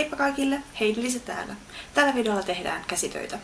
Heippa kaikille, Heidi täällä. Tällä videolla tehdään käsitöitä.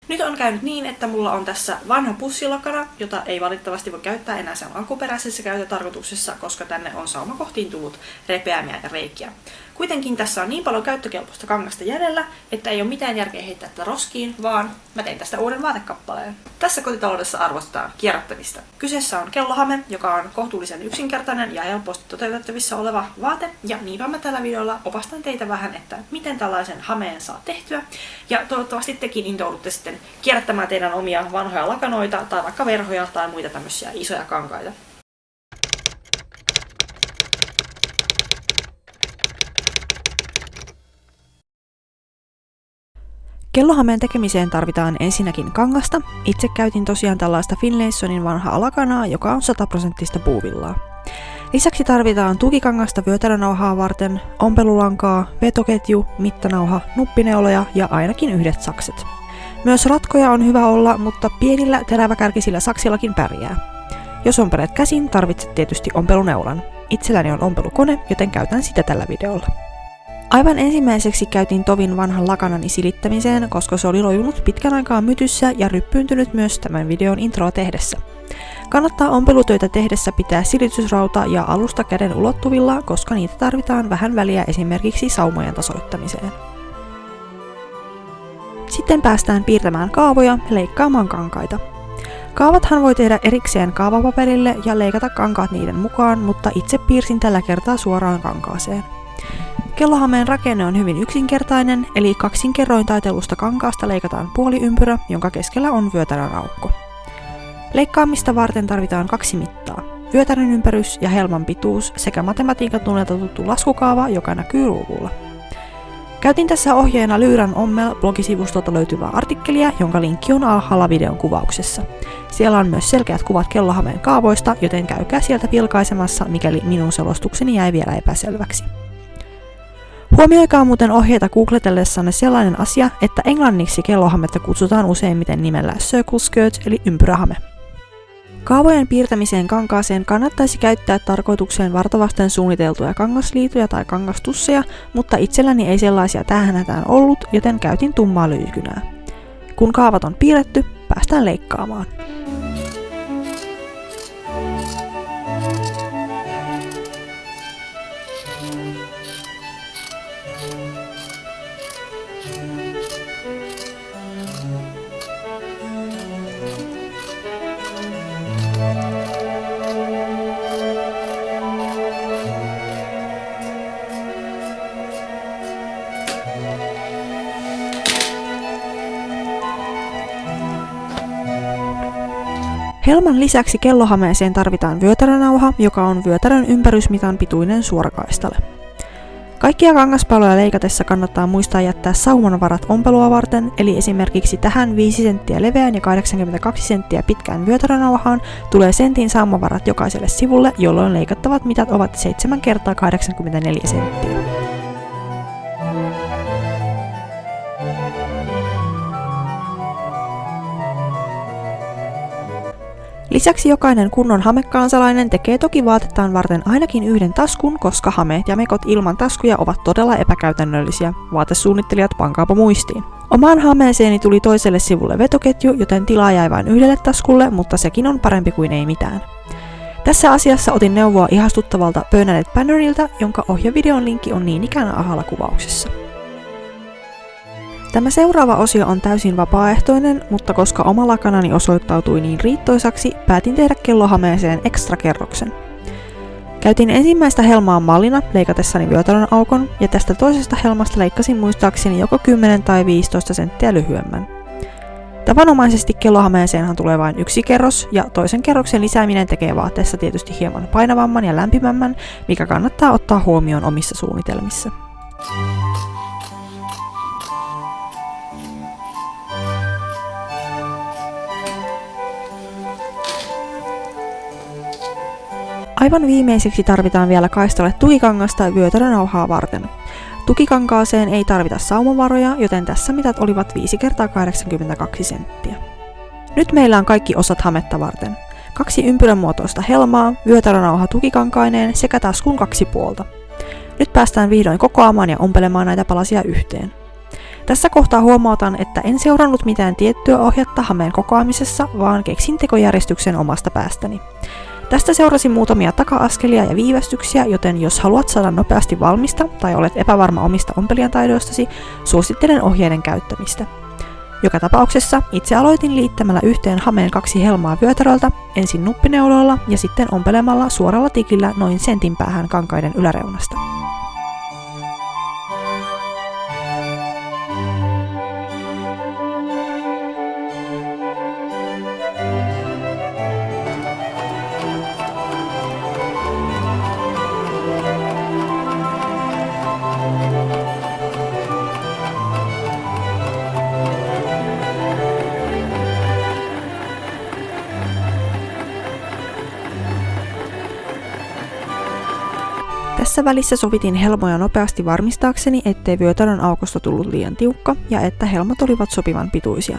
Nyt on käynyt niin, että mulla on tässä vanha pussilakana, jota ei valitettavasti voi käyttää enää sen alkuperäisessä käyttötarkoituksessa, koska tänne on saumakohtiin tullut repeämiä ja reikiä. Kuitenkin tässä on niin paljon käyttökelpoista kangasta jäljellä, että ei ole mitään järkeä heittää tätä roskiin, vaan mä tein tästä uuden vaatekappaleen. Tässä kotitaloudessa arvostetaan kierrättämistä. Kyseessä on kellohame, joka on kohtuullisen yksinkertainen ja helposti toteutettavissa oleva vaate, ja niinpä mä tällä videolla opastan teitä vähän, että miten tällaisen hameen saa tehtyä, ja toivottavasti tekin intoudutte sitten kierrättämään teidän omia vanhoja lakanoita tai vaikka verhoja tai muita tämmöisiä isoja kankaita. Kellohameen tekemiseen tarvitaan ensinnäkin kangasta. Itse käytin tosiaan tällaista Finlaysonin vanhaa lakanaa, joka on 100% puuvillaa. Lisäksi tarvitaan tukikangasta vyötärönauhaa varten, ompelulankaa, vetoketju, mittanauha, nuppineuloja ja ainakin yhdet sakset. Myös ratkoja on hyvä olla, mutta pienillä teräväkärkisillä saksillakin pärjää. Jos ompelet käsin, tarvitset tietysti ompeluneulan. Itselläni on ompelukone, joten käytän sitä tällä videolla. Aivan ensimmäiseksi käytin tovin vanhan lakanani silittämiseen, koska se oli lojunut pitkän aikaa mytyssä ja ryppyyntynyt myös tämän videon introa tehdessä. Kannattaa ompelutöitä tehdessä pitää silitysrauta ja alusta käden ulottuvilla, koska niitä tarvitaan vähän väliä esimerkiksi saumojen tasoittamiseen. Sitten päästään piirtämään kaavoja ja leikkaamaan kankaita. Kaavathan voi tehdä erikseen kaavapaperille ja leikata kankaat niiden mukaan, mutta itse piirsin tällä kertaa suoraan kankaaseen. Kellohameen rakenne on hyvin yksinkertainen, eli kaksinkerroin taitelusta kankaasta leikataan puoliympyrä, jonka keskellä on vyötärön aukko. Leikkaamista varten tarvitaan 2 mittaa, vyötärön ympärys ja helman pituus sekä matematiikan tunnelta tuttu laskukaava, joka näkyy ruudulla. Käytin tässä ohjeena Lyyrän Ommel blogisivustolta löytyvää artikkelia, jonka linkki on alhaalla videon kuvauksessa. Siellä on myös selkeät kuvat kellohameen kaavoista, joten käykää sieltä vilkaisemassa, mikäli minun selostukseni jäi vielä epäselväksi. Huomioikaa muuten ohjeita googletellessanne sellainen asia, että englanniksi kellohametta kutsutaan useimmiten nimellä circle skirt eli ympyrähame. Kaavojen piirtämiseen kankaaseen kannattaisi käyttää tarkoitukseen vartavasten suunniteltuja kangasliitoja tai kangastusseja, mutta itselläni ei sellaisia tähän hätään ollut, joten käytin tummaa lyijykynää. Kun kaavat on piirretty, päästään leikkaamaan. Helman lisäksi kellohameeseen tarvitaan vyötärönauha, joka on vyötärön ympärysmitan pituinen suorakaistale. Kaikkia kangaspaloja leikatessa kannattaa muistaa jättää saumanvarat ompelua varten, eli esimerkiksi tähän 5 senttiä leveään ja 82 senttiä pitkään vyötärönauhaan tulee sentin saumavarat jokaiselle sivulle, jolloin leikattavat mitat ovat 7 × 84 senttiä. Lisäksi jokainen kunnon hamekansalainen tekee toki vaatettaan varten ainakin yhden taskun, koska hameet ja mekot ilman taskuja ovat todella epäkäytännöllisiä. Vaatesuunnittelijat pankaapa muistiin. Omaan hameeseeni tuli toiselle sivulle vetoketju, joten tilaa jäi vain yhdelle taskulle, mutta sekin on parempi kuin ei mitään. Tässä asiassa otin neuvoa ihastuttavalta Bernadette Bannerilta, jonka ohjevideon linkki on niin ikään alhaalla kuvauksessa. Tämä seuraava osio on täysin vapaaehtoinen, mutta koska oma lakanani osoittautui niin riittoisaksi, päätin tehdä kellohameeseen ekstra kerroksen. Käytin ensimmäistä helmaa mallina leikatessani vyötärön aukon, ja tästä toisesta helmasta leikkasin muistaakseni joko 10 tai 15 senttiä lyhyemmän. Tavanomaisesti kellohameeseenhan tulee vain 1 kerros, ja toisen kerroksen lisääminen tekee vaatteessa tietysti hieman painavamman ja lämpimämmän, mikä kannattaa ottaa huomioon omissa suunnitelmissa. Aivan viimeiseksi tarvitaan vielä kaistalle tukikangasta vyötärönauhaa varten. Tukikankaaseen ei tarvita saumavaroja, joten tässä mitat olivat 5 × 82 senttiä. Nyt meillä on kaikki osat hametta varten. 2 ympyränmuotoista helmaa, vyötärönauha tukikankaineen sekä taskun 2 puolta. Nyt päästään vihdoin kokoamaan ja ompelemaan näitä palasia yhteen. Tässä kohtaa huomautan, että en seurannut mitään tiettyä ohjetta hameen kokoamisessa, vaan keksin tekojärjestyksen omasta päästäni. Tästä seurasi muutamia taka-askelia ja viivästyksiä, joten jos haluat saada nopeasti valmista tai olet epävarma omista ompelijan taidoistasi, suosittelen ohjeiden käyttämistä. Joka tapauksessa itse aloitin liittämällä yhteen hameen 2 helmaa vyötäröltä, ensin nuppineuloilla ja sitten ompelemalla suoralla tikillä noin sentin päähän kankaiden yläreunasta. Tässä välissä sovitin helmoja nopeasti varmistaakseni, ettei vyötärön aukosta tullut liian tiukka ja että helmat olivat sopivan pituisia.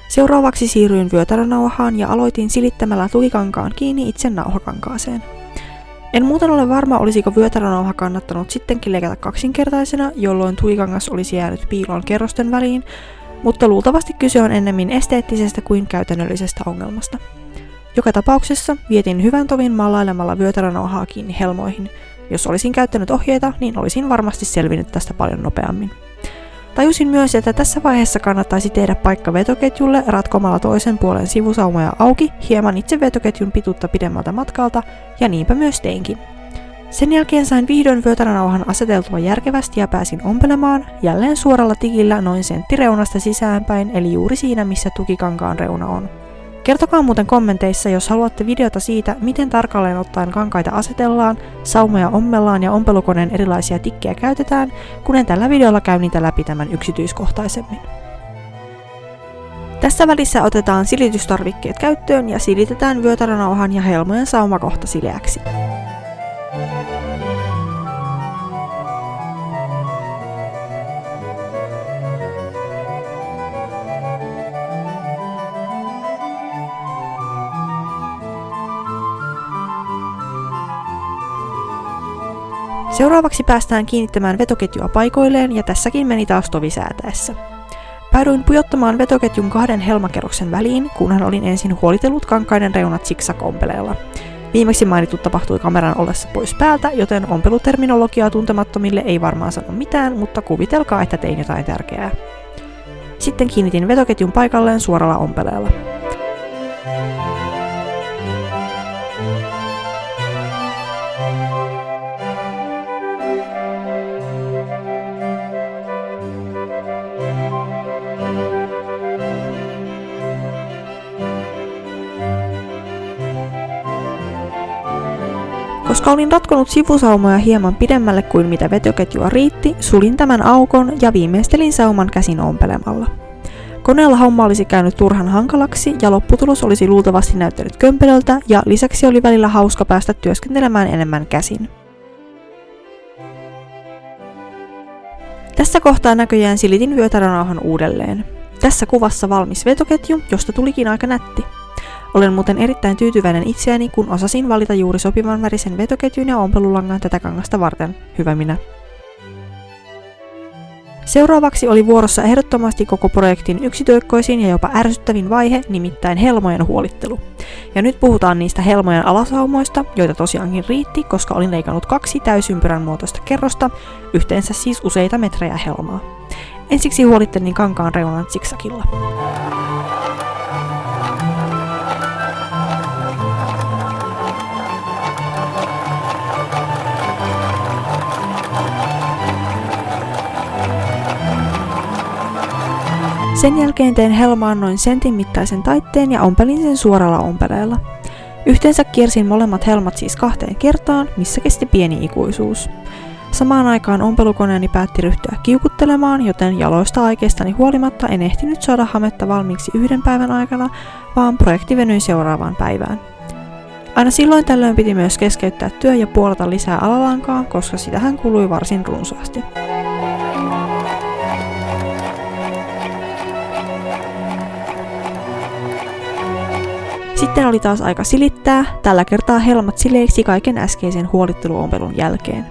Seuraavaksi siirryin vyötärönauhaan ja aloitin silittämällä tukikankaan kiinni itse nauhakankaaseen. En muuten ole varma, olisiko vyötärönauha kannattanut sittenkin leikata kaksinkertaisena, jolloin tukikangas olisi jäänyt piiloon kerrosten väliin, mutta luultavasti kyse on ennemmin esteettisestä kuin käytännöllisestä ongelmasta. Joka tapauksessa vietin hyvän tovin mallailemalla vyötärönauhaa kiinni helmoihin. Jos olisin käyttänyt ohjeita, niin olisin varmasti selvinnyt tästä paljon nopeammin. Tajusin myös, että tässä vaiheessa kannattaisi tehdä paikka vetoketjulle ratkomalla toisen puolen sivusaumoja auki hieman itse vetoketjun pituutta pidemmältä matkalta, ja niinpä myös teinkin. Sen jälkeen sain vihdoin vyötärönauhan aseteltua järkevästi ja pääsin ompelemaan jälleen suoralla tikillä noin sentti reunasta sisäänpäin, eli juuri siinä missä tukikankaan reuna on. Kertokaa muuten kommenteissa, jos haluatte videota siitä, miten tarkalleen ottaen kankaita asetellaan, saumoja ommellaan ja ompelukoneen erilaisia tikkejä käytetään, kun en tällä videolla käy niitä läpi tämän yksityiskohtaisemmin. Tässä välissä otetaan silitystarvikkeet käyttöön ja silitetään vyötärönauhan ja helmojen saumakohta sileäksi. Seuraavaksi päästään kiinnittämään vetoketjua paikoilleen ja tässäkin meni taas tovi säätäessä. Päädyin pujottamaan vetoketjun 2 helmakerroksen väliin, kunhan olin ensin huolitellut kankaiden reunat zigzag-ompeleella. Viimeksi mainittu tapahtui kameran ollessa pois päältä, joten ompeluterminologiaa tuntemattomille ei varmaan sano mitään, mutta kuvitelkaa, että tein jotain tärkeää. Sitten kiinnitin vetoketjun paikalleen suoralla ompeleella. Koska olin ratkonut sivusaumoja hieman pidemmälle kuin mitä vetoketjua riitti, sulin tämän aukon ja viimeistelin sauman käsin ompelemalla. Koneella homma olisi käynyt turhan hankalaksi ja lopputulos olisi luultavasti näyttänyt kömpelöltä ja lisäksi oli välillä hauska päästä työskentelemään enemmän käsin. Tässä kohtaa näköjään silitin vyötärönauhan uudelleen. Tässä kuvassa valmis vetoketju, josta tulikin aika nätti. Olen muuten erittäin tyytyväinen itseäni, kun osasin valita juuri sopivan värisen vetoketjun ja ompelulangan tätä kangasta varten. Hyvä minä. Seuraavaksi oli vuorossa ehdottomasti koko projektin yksitoikkoisin ja jopa ärsyttävin vaihe, nimittäin helmojen huolittelu. Ja nyt puhutaan niistä helmojen alasaumoista, joita tosiaankin riitti, koska olin leikannut 2 täysympyrän muotoista kerrosta, yhteensä siis useita metrejä helmaa. Ensiksi huolittelin kankaan reunan zigzagilla. Sen jälkeen tein helmaan noin sentin mittaisen taitteen ja ompelin sen suoralla ompeleella. Yhteensä kiersin molemmat helmat siis 2 kertaan, missä kesti pieni ikuisuus. Samaan aikaan ompelukoneeni päätti ryhtyä kiukuttelemaan, joten jaloista aikeistani huolimatta en ehtinyt saada hametta valmiiksi 1 päivän aikana, vaan projekti venyi seuraavaan päivään. Aina silloin tällöin piti myös keskeyttää työ ja puolata lisää alalankaa, koska sitähän kului varsin runsaasti. Sitten oli taas aika silittää, tällä kertaa helmat sileiksi kaiken äskeisen huolitteluompelun jälkeen.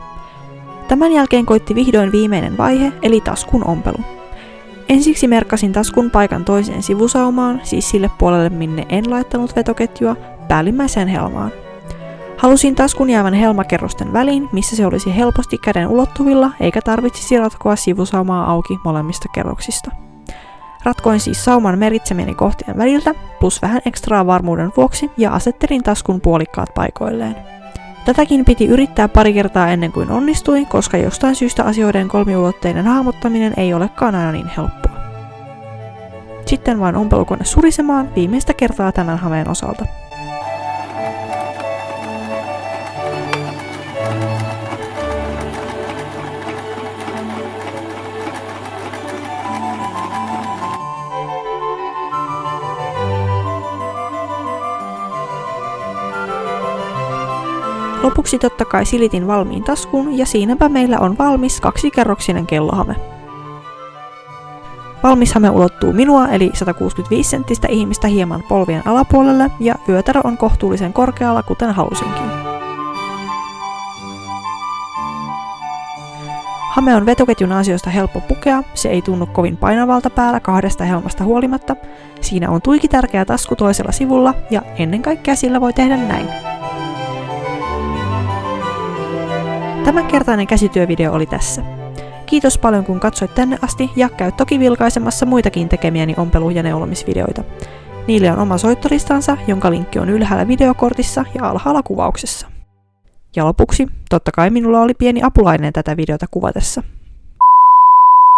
Tämän jälkeen koitti vihdoin viimeinen vaihe, eli taskun ompelu. Ensiksi merkkasin taskun paikan toiseen sivusaumaan, siis sille puolelle minne en laittanut vetoketjua, päällimmäiseen helmaan. Halusin taskun jäävän helmakerrosten väliin, missä se olisi helposti käden ulottuvilla, eikä tarvitsisi ratkoa sivusaumaa auki molemmista kerroksista. Ratkoin siis sauman meritsemieni kohtien väliltä, plus vähän ekstraa varmuuden vuoksi, ja asettelin taskun puolikkaat paikoilleen. Tätäkin piti yrittää pari kertaa ennen kuin onnistui, koska jostain syystä asioiden kolmiulotteinen hahmottaminen ei olekaan aina niin helppoa. Sitten vain ompelukone surisemaan viimeistä kertaa tämän hameen osalta. Lopuksi totta kai silitin valmiin taskun ja siinäpä meillä on valmis 2-kerroksinen kellohame. Valmis hame ulottuu minua eli 165 senttistä ihmistä hieman polvien alapuolelle ja vyötärö on kohtuullisen korkealla kuten halusinkin. Hame on vetoketjun ansiosta helppo pukea, se ei tunnu kovin painavalta päällä 2 helmasta huolimatta, siinä on tuiki tärkeä tasku toisella sivulla ja ennen kaikkea sillä voi tehdä näin. Tämänkertainen käsityövideo oli tässä. Kiitos paljon kun katsoit tänne asti ja käy toki vilkaisemassa muitakin tekemiäni ompelu- ja neulomisvideoita. Niille on oma soittolistansa, jonka linkki on ylhäällä videokortissa ja alhaalla kuvauksessa. Ja lopuksi, totta kai minulla oli pieni apulainen tätä videota kuvatessa.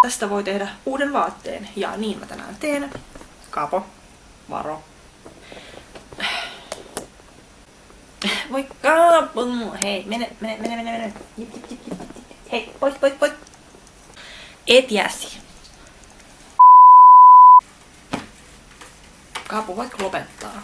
Tästä voi tehdä uuden vaatteen ja niin mä tänään teen. Kaapo, varo. Voi Kaapo, hei, mene. Hei, pois. Et jää siihen. Kaapo, voitko lopettaa?